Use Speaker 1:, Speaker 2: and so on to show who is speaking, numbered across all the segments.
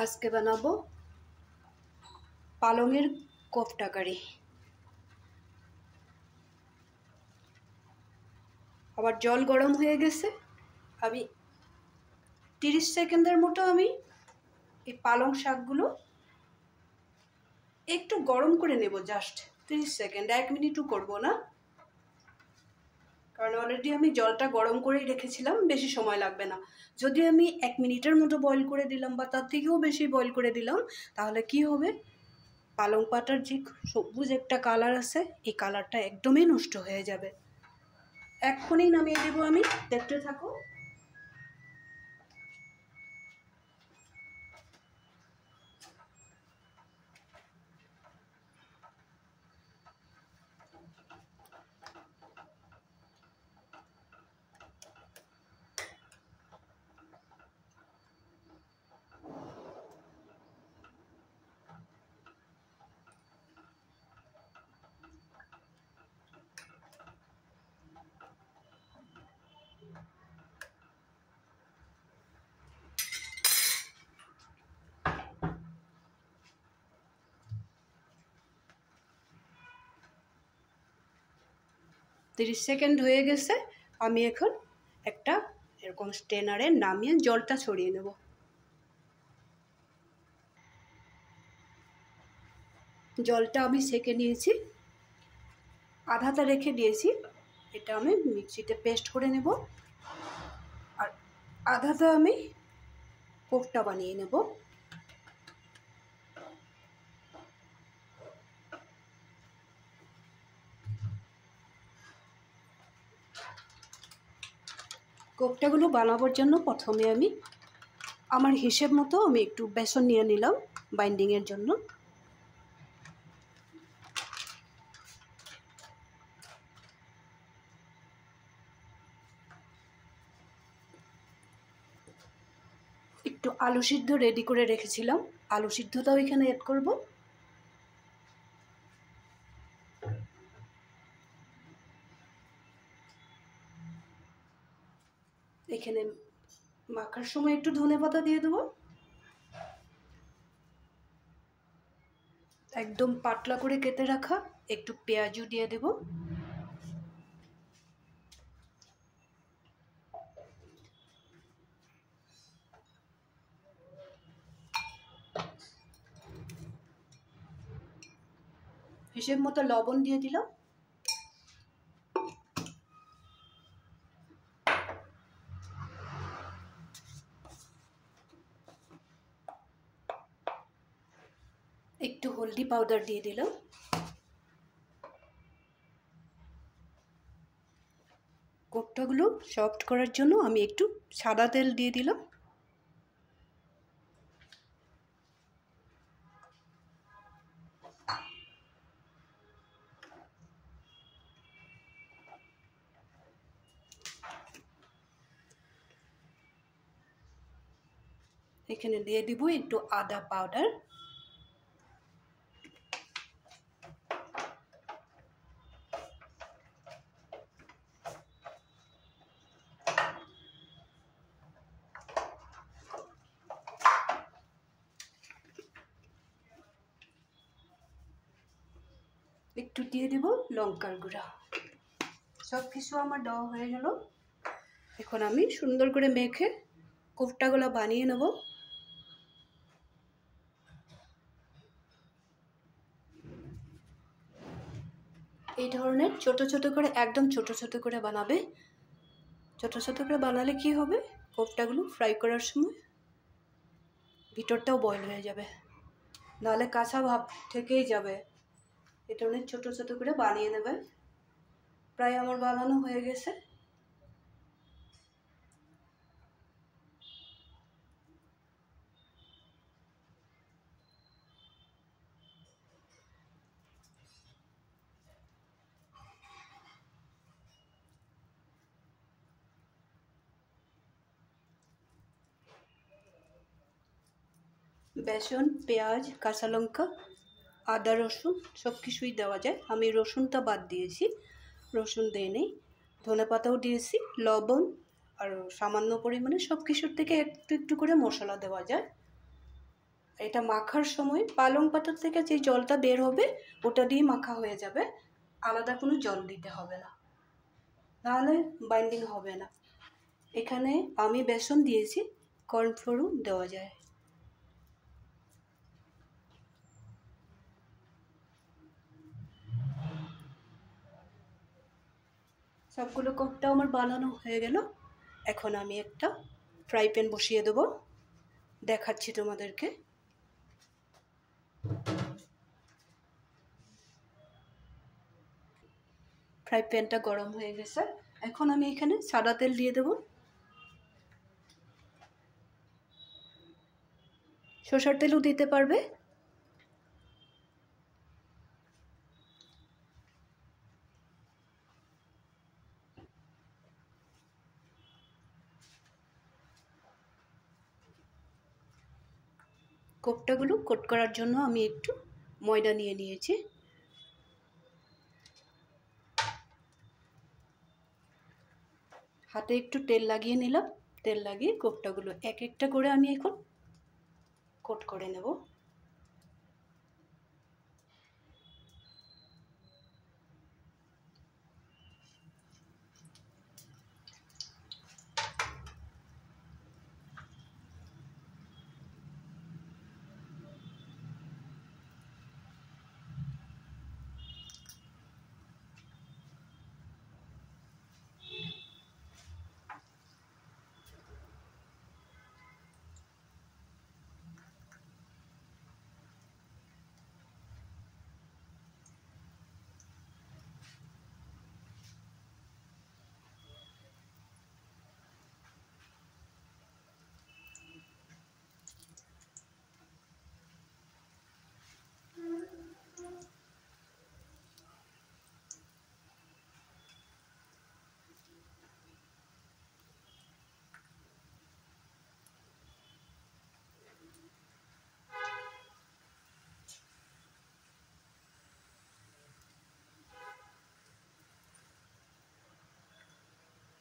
Speaker 1: আজকে বানাবো পালংয়ের কোফতা কারি। আবার জল গরম হয়ে গেছে। আমি 30 সেকেন্ডের মতো এই পালং শাকগুলো একটু গরম করে নেব। জাস্ট 30 সেকেন্ড, 1 মিনিটও করব না, কারণ অলরেডি আমি জলটা গরম করেই রেখেছিলাম, বেশি সময় লাগবে না। যদি আমি 1 মিনিটের মতো বয়েল করে দিলাম বা তার থেকেও বেশি বয়েল করে দিলাম, তাহলে কি হবে, পালং পাতার যে সবুজ একটা কালার আছে, এই কালারটা একদমই নষ্ট হয়ে যাবে। এক্ষুনি নামিয়ে দেবো আমি, দেখতে থাকো। তিরিশ সেকেন্ড হয়ে গেছে। আমি এখন একটা এরকম স্ট্রেনারে নামিয়ে জলটা ছড়িয়ে নেব। জলটা আমি সেকে নিয়েছি, আধাটা রেখে দিয়েছি। এটা আমি মিক্সিতে পেস্ট করে নেব, আর আধাটা আমি কোফতা বানিয়ে নেব। কোফতাগুলো বানাবার জন্য প্রথমে আমি আমার হিসেব মতো আমি একটু বেসন নিয়ে নিলাম বাইন্ডিংয়ের জন্য। একটু আলু সিদ্ধ রেডি করে রেখেছিলাম, আলু সিদ্ধটাও এখানে অ্যাড করব। এখানে মাখার সময় একটু ধনেপাতা দিয়ে দেবো। একদম পাতলা করে কেটে রাখা একটু পেঁয়াজও দিয়ে দেব। হিসেব মতো লবণ দিয়ে দিলাম। একটু হলদি পাউডার দিয়ে দিলাম। কোফতাগুলো সফট করার জন্য আমি একটু সাদা তেল দিয়ে দিলাম। এখানে দিয়ে দিব একটু আদা পাউডার। একটু দিয়ে দেব লঙ্কার গুঁড়া। সব কিছু আমার দেওয়া হয়ে গেল। এখন আমি সুন্দর করে মেখে কোফতাগুলো বানিয়ে নেব। এই ধরনের ছোট ছোট করে, একদম ছোট ছোট করে বানাবে। ছোট ছোট করে বানালে কি হবে, কোফতাগুলো ফ্রাই করার সময় ভিতরটাও বয়েল হয়ে যাবে, নাহলে কাঁচা ভাব থেকেই যাবে। এই ধরনের ছোট ছোট করে বানিয়ে নেবে। প্রায় আমার বানানো হয়ে গেছে। বেসন, পেঁয়াজ, কাঁচা লঙ্কা, আদা, রসুন সব কিছুই দেওয়া যায়। আমি রসুনটা বাদ দিয়েছি, রসুন দিয়ে নেই। ধনেপাতাও দিয়েছি, লবণ আর সামান্য পরিমাণে সব কিছুর থেকে একটু একটু করে মশলা দেওয়া যায়। এটা মাখার সময় পালং পাতার থেকে যে জলটা বের হবে ওটা দিয়ে মাখা হয়ে যাবে, আলাদা কোনো জল দিতে হবে না, নাহলে বাইন্ডিং হবে না। এখানে আমি বেসন দিয়েছি, কর্নফ্লোরও দেওয়া যায়। সবগুলো কোফটা আমার বানানো হয়ে গেল। এখন আমি একটা ফ্রাই প্যান বসিয়ে দেবো, দেখাচ্ছি তোমাদেরকে। ফ্রাই প্যানটা গরম হয়ে গেছে, এখন আমি এখানে সাদা তেল দিয়ে দেবো। সরষের তেলও দিতে পারবে। কোফটাগুলো কোট করার জন্য আমি একটু ময়দা নিয়ে নিয়েছি। হাতে একটু তেল লাগিয়ে নিলাম, তেল লাগিয়ে কোফটাগুলো এক একটা করে আমি এখন কোট করে নেব।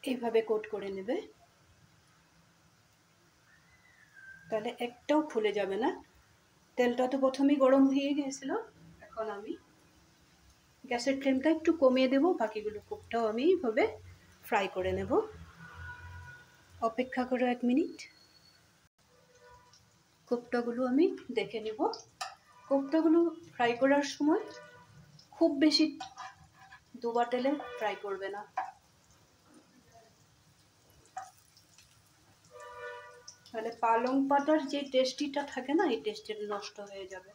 Speaker 1: এইভাবে কোট করে নেবে, তাহলে একটাও ফুলে যাবে না। তেলটা তো প্রথমেই গরম হয়ে গিয়েছিল, এখন আমি গ্যাসের ফ্লেমটা একটু কমিয়ে দেব, বাকিগুলো কোফটাও আমি এইভাবে ফ্রাই করে নেব। অপেক্ষা করো 1 মিনিট। কোফটাগুলো আমি দেখে নেব। কোফটাগুলো ফ্রাই করার সময় খুব বেশি ডোবা তেলে ফ্রাই করবে না, তাহলে পালং পাতার যে টেস্টিটা থাকে না, এই টেস্টিটা নষ্ট হয়ে যাবে।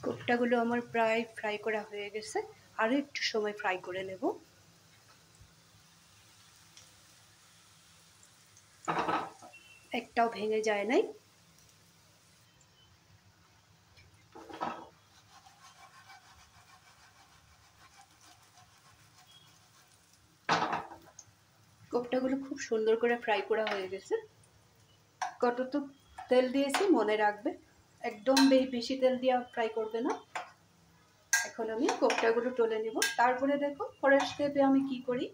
Speaker 1: কোফটাগুলো আমার প্রায় ফ্রাই করা হয়ে গেছে, আরও একটু সময় ফ্রাই করে নেব। একটাও ভেঙে যায় নাই। সুন্দর করে ফ্রাই করা হয়ে গেছে। কতটুকু তেল দিয়েছি মনে রাখবে, একদম বেশি তেল দিয়ে ফ্রাই করবে না। এখন আমি কোপ্তাগুলো তুলে নিব। তারপরে দেখো পরের স্টেপে আমি কি করি।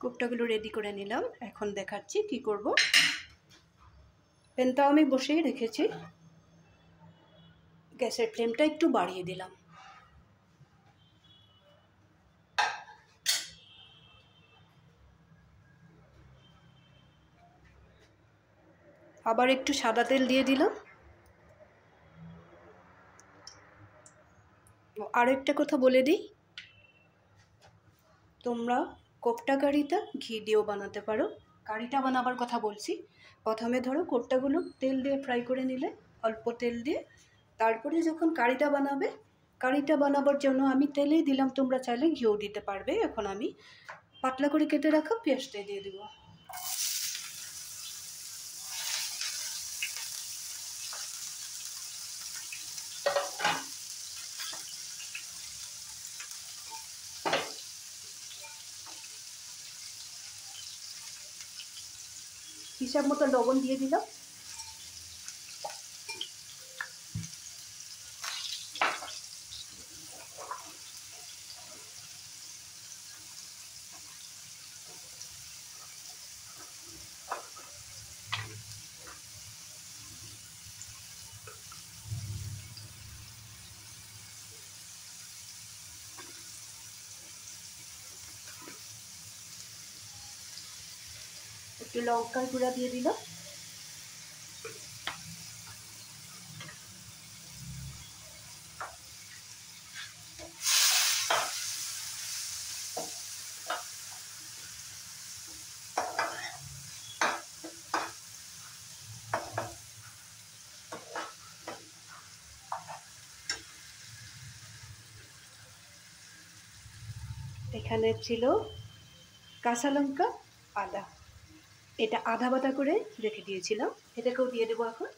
Speaker 1: কোপ্তাগুলো রেডি করে নিলাম, এখন দেখাচ্ছি কি করব। প্যানটাও আমি বসিয়ে রেখেছি, গ্যাসের ফ্লেমটা একটু বাড়িয়ে দিলাম। আবার একটু সাদা তেল দিয়ে দিলাম। আরও একটা কথা বলে দিই, তোমরা কোপ্তা কারিটা ঘি দিয়েও বানাতে পারো। কারিটা বানাবার কথা বলছি। প্রথমে ধরো কোপ্তাগুলো তেল দিয়ে ফ্রাই করে নিলে, অল্প তেল দিয়ে। তারপরে যখন কারিটা বানাবে, কারিটা বানাবার জন্য আমি তেলেই দিলাম, তোমরা চাইলে ঘিও দিতে পারবে। এখন আমি পাতলা করে কেটে রাখা পেঁয়াজটা দিয়ে দেবো। হিসাব মতো লবণ দিয়ে দিলাম। একটু লঙ্কার গুঁড়া দিয়ে দিলাম। এখানে ছিল কাঁচা লঙ্কা, আদা, এটা আধা বাটা করে রেখে দিয়েছিলাম, এটাকেও দিয়ে দেবো এখন।